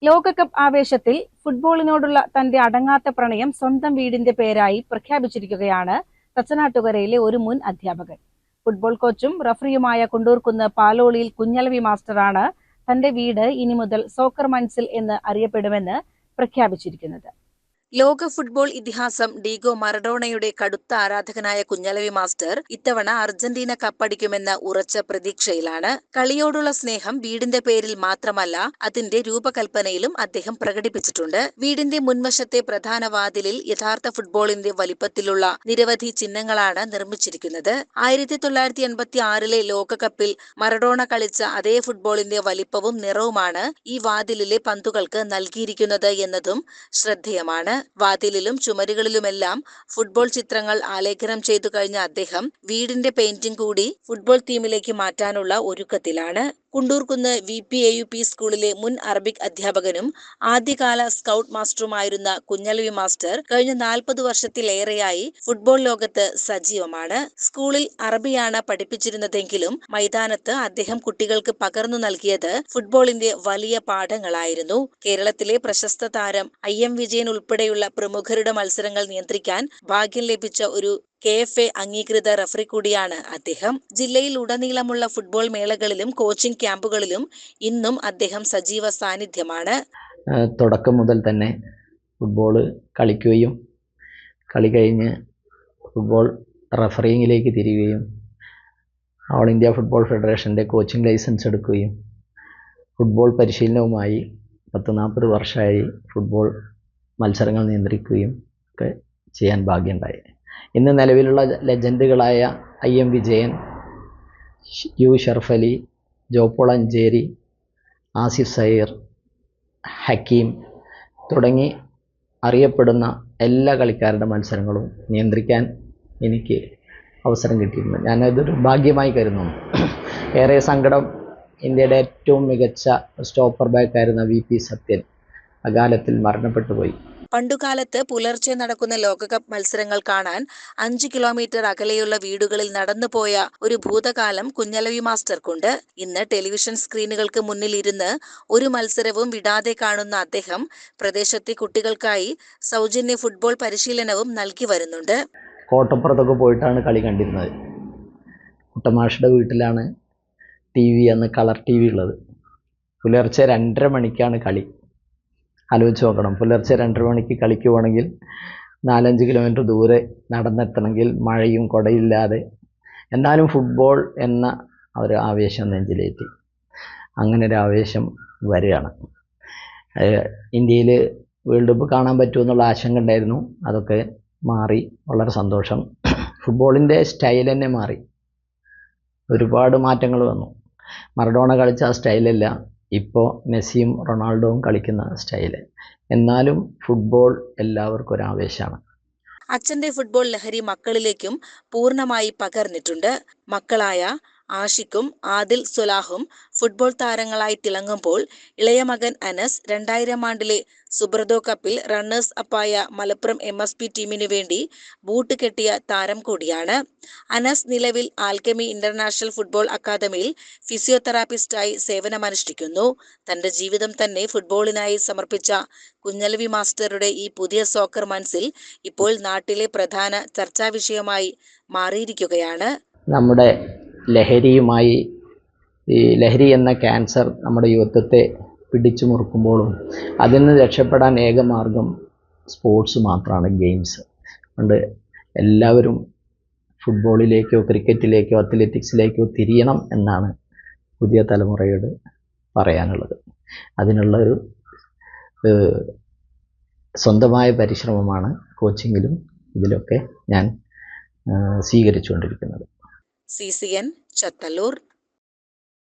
ലോകകപ്പ് ആവേശത്തിൽ ഫുട്ബോളിനോടുള്ള തന്റെ അടങ്ങാത്ത പ്രണയം സ്വന്തം വീടിന്റെ പേരായി പ്രഖ്യാപിച്ചിരിക്കുകയാണ് തച്ചനാട്ടുകരയിലെ ഒരു മുൻ അധ്യാപകൻ. ഫുട്ബോൾ കോച്ചും റഫറിയുമായ കുണ്ടൂർക്കുന്ന് പാലോളിയിൽ കുഞ്ഞലവി മാസ്റ്ററാണ് തന്റെ വീട് ഇനി മുതൽ സോക്കർ മൻസിൽ എന്ന് അറിയപ്പെടുമെന്ന് പ്രഖ്യാപിച്ചിരിക്കുന്നത്. ലോക ഫുട്ബോൾ ഇതിഹാസം ഡീഗോ മറഡോണയുടെ കടുത്ത ആരാധകനായ കുഞ്ഞലവി മാസ്റ്റർ ഇത്തവണ അർജന്റീന കപ്പടിക്കുമെന്ന ഉറച്ച പ്രതീക്ഷയിലാണ്. കളിയോടുള്ള സ്നേഹം വീടിന്റെ പേരിൽ മാത്രമല്ല, അതിന്റെ രൂപകൽപ്പനയിലും അദ്ദേഹം പ്രകടിപ്പിച്ചിട്ടുണ്ട്. വീടിന്റെ മുൻവശത്തെ പ്രധാന വാതിലിൽ യഥാർത്ഥ ഫുട്ബോളിന്റെ വലിപ്പത്തിലുള്ള നിരവധി ചിഹ്നങ്ങളാണ് നിർമ്മിച്ചിരിക്കുന്നത്. 1986 ലോകകപ്പിൽ മറഡോണ കളിച്ച അതേ ഫുട്ബോളിന്റെ വലിപ്പവും നിറവുമാണ് ഈ വാതിലിലെ പന്തുകൾക്ക് നൽകിയിരിക്കുന്നത് എന്നതും ശ്രദ്ധേയമാണ്. വാതിലിലും ചുമരുകളിലുമെല്ലാം ഫുട്ബോൾ ചിത്രങ്ങൾ ആലേഖനം ചെയ്തു കഴിഞ്ഞ അദ്ദേഹം വീടിന്റെ പെയിന്റിംഗ് കൂടി ഫുട്ബോൾ തീമിലേക്ക് മാറ്റാനുള്ള ഒരുക്കത്തിലാണ്. കുണ്ടൂർക്കുന്ന് VPAUP സ്കൂളിലെ മുൻ അറബിക് അധ്യാപകനും ആദ്യകാല സ്കൗട്ട് മാസ്റ്ററുമായിരുന്ന കുഞ്ഞലവി മാസ്റ്റർ കഴിഞ്ഞ 40 വർഷത്തിലേറെയായി ഫുട്ബോൾ ലോകത്ത് സജീവമാണ്. സ്കൂളിൽ അറബിയാണ് പഠിപ്പിച്ചിരുന്നതെങ്കിലും മൈതാനത്ത് അദ്ദേഹം കുട്ടികൾക്ക് പകർന്നു നൽകിയത് ഫുട്ബോളിന്റെ വലിയ പാഠങ്ങളായിരുന്നു. കേരളത്തിലെ പ്രശസ്ത താരം IM വിജയൻ ഉൾപ്പെടെയുള്ള പ്രമുഖരുടെ മത്സരങ്ങൾ നിയന്ത്രിക്കാൻ ഭാഗ്യം ലഭിച്ച ഒരു KFA അംഗീകൃത റഫറി കൂടിയാണ് അദ്ദേഹം. ജില്ലയിൽ ഉടനീളമുള്ള ഫുട്ബോൾ മേളകളിലും കോച്ചിംഗ് ക്യാമ്പുകളിലും ഇന്നും അദ്ദേഹം സജീവ സാന്നിധ്യമാണ്. തുടക്കം മുതൽ തന്നെ ഫുട്ബോൾ കളിക്കുകയും കളി കഴിഞ്ഞ് ഫുട്ബോൾ റഫറിങ്ങിലേക്ക് തിരിയുകയും ഓൾ ഇന്ത്യ ഫുട്ബോൾ ഫെഡറേഷൻ്റെ കോച്ചിംഗ് ലൈസൻസ് എടുക്കുകയും ഫുട്ബോൾ പരിശീലനവുമായി 40 വർഷമായി ഫുട്ബോൾ മത്സരങ്ങൾ നിയന്ത്രിക്കുകയും ഒക്കെ ചെയ്യാൻ ഭാഗ്യമുണ്ടായി. ഇന്ന് നിലവിലുള്ള ലെജൻഡുകളായ IM വിജയൻ, U ഷർഫ് അലി, ജോപ്പോൾ അഞ്ചേരി, ആസിഫ് സയീർ, ഹക്കീം തുടങ്ങി അറിയപ്പെടുന്ന എല്ലാ കളിക്കാരുടെ മത്സരങ്ങളും നിയന്ത്രിക്കാൻ എനിക്ക് അവസരം കിട്ടിയിട്ടുണ്ട്. ഞാനതൊരു ഭാഗ്യമായി കരുതുന്നു. ഏറെ സങ്കടം, ഇന്ത്യയുടെ ഏറ്റവും മികച്ച സ്റ്റോപ്പർ ബാക്കായിരുന്ന VP സത്യൻ അകാലത്തിൽ മരണപ്പെട്ടു പോയി. പണ്ടുകാലത്ത് പുലർച്ചെ നടക്കുന്ന ലോകകപ്പ് മത്സരങ്ങൾ കാണാൻ 5 കിലോമീറ്റർ അകലെയുള്ള വീടുകളിൽ നടന്നുപോയ ഒരു ഭൂതകാലം കുഞ്ഞലവി മാസ്റ്റർക്കുണ്ട്. ഇന്ന് ടെലിവിഷൻ സ്ക്രീനുകൾക്ക് മുന്നിൽ ഇരുന്ന് ഒരു മത്സരവും വിടാതെ കാണുന്ന അദ്ദേഹം പ്രദേശത്തെ കുട്ടികൾക്കായി സൗജന്യ ഫുട്ബോൾ പരിശീലനവും നൽകി വരുന്നുണ്ട്. കോട്ടപ്പുറത്തൊക്കെ പോയിട്ടാണ് കളി കണ്ടിരുന്നത്. കുട്ടമാഷയുടെ വീട്ടിലാണ് TV, അന്ന് കളർ TV ഉള്ളത്. പുലർച്ചെ 2:30 മണിക്കാണ് കളി. ആലോചിച്ച് നോക്കണം, പുലർച്ചെ 2:30 മണിക്ക് കളിക്ക് പോകണമെങ്കിൽ 4-5 കിലോമീറ്റർ ദൂരെ നടന്നെത്തണമെങ്കിൽ മഴയും കുടയില്ലാതെ. എന്നാലും ഫുട്ബോൾ എന്ന ഒരു ആവേശം നെഞ്ചിലേറ്റി. അങ്ങനെ ഒരു ആവേശം വരികയാണ്. ഇന്ത്യയിൽ വേൾഡ് കപ്പ് കാണാൻ പറ്റുമെന്നുള്ള ആശങ്ക ഉണ്ടായിരുന്നു. അതൊക്കെ മാറി, വളരെ സന്തോഷം. ഫുട്ബോളിൻ്റെ സ്റ്റൈൽ തന്നെ മാറി, ഒരുപാട് മാറ്റങ്ങൾ വന്നു. മറഡോണ കളിച്ച ആ സ്റ്റൈലല്ല ഇപ്പോൾ മെസ്സിയും റൊണാൾഡോയും കളിക്കുന്ന സ്റ്റൈല്. എന്നാലും ഫുട്ബോൾ എല്ലാവർക്കും ഒരു ആവേശമാണ്. അച്ഛന്റെ ഫുട്ബോൾ ലഹരി മക്കളിലേക്കും പൂർണ്ണമായി പകർന്നിട്ടുണ്ട്. മക്കളായ ആഷിഖും ആദിൽ സുലാഹും ഫുട്ബോൾ താരങ്ങളായി തിളങ്ങുമ്പോൾ ഇളയ മകൻ അനസ് 2000 ആണ്ടിലെ സുബ്രതോ കപ്പിൽ റണ്ണേഴ്സ് അപ്പായ മലപ്പുറം MSP ടീമിനു വേണ്ടി ബൂട്ട് കെട്ടിയ താരം കൂടിയാണ്. അനസ് നിലവിൽ ആൽക്കെമി ഇന്റർനാഷണൽ ഫുട്ബോൾ അക്കാദമിയിൽ ഫിസിയോതെറാപ്പിസ്റ്റായി സേവനമനുഷ്ഠിക്കുന്നു. തന്റെ ജീവിതം തന്നെ ഫുട്ബോളിനായി സമർപ്പിച്ച കുഞ്ഞലവി മാസ്റ്ററുടെ ഈ പുതിയ സോക്കർ മൻസിൽ ഇപ്പോൾ നാട്ടിലെ പ്രധാന ചർച്ചാ വിഷയമായി മാറിയിരിക്കുകയാണ്. നമ്മുടെ ലഹരിയുമായി, ഈ ലഹരി എന്ന ക്യാൻസർ നമ്മുടെ യുവത്വത്തെ പിടിച്ചു മുറുക്കുമ്പോഴും അതിൽ നിന്ന് രക്ഷപ്പെടാൻ ഏക മാർഗം സ്പോർട്സ് മാത്രമാണ്, ഗെയിംസ്. അതുകൊണ്ട് എല്ലാവരും ഫുട്ബോളിലേക്കോ ക്രിക്കറ്റിലേക്കോ അത്ലറ്റിക്സിലേക്കോ തിരിയണം എന്നാണ് പുതിയ തലമുറയോട് പറയാനുള്ളത്. അതിനുള്ളൊരു സ്വന്തമായ പരിശ്രമമാണ് കോച്ചിങ്ങിലും ഇതിലൊക്കെ ഞാൻ സ്വീകരിച്ചുകൊണ്ടിരിക്കുന്നത്. CCN ചത്തല്ലൂർ.